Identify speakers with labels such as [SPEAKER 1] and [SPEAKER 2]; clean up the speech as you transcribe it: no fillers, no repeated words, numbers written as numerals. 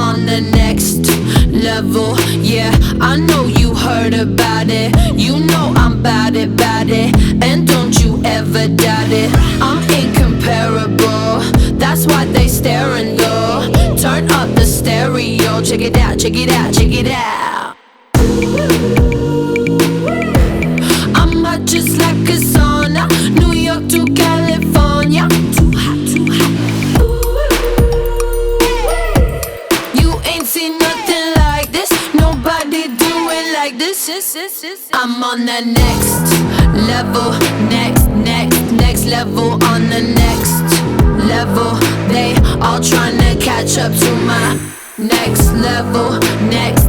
[SPEAKER 1] on the next level. Yeah, I know you heard about it. You know I'm bout it, and don't you ever doubt it. I'm incomparable, that's why they staring though. Turn up the stereo, check it out, check it out, check it out. I'm hot just like a sauna, New York to California. Too hot, too hot. You ain't seen nothing like this, nobody do it like this. I'm on the next level, next level, on the next level. They all tryna catch up to my next level, next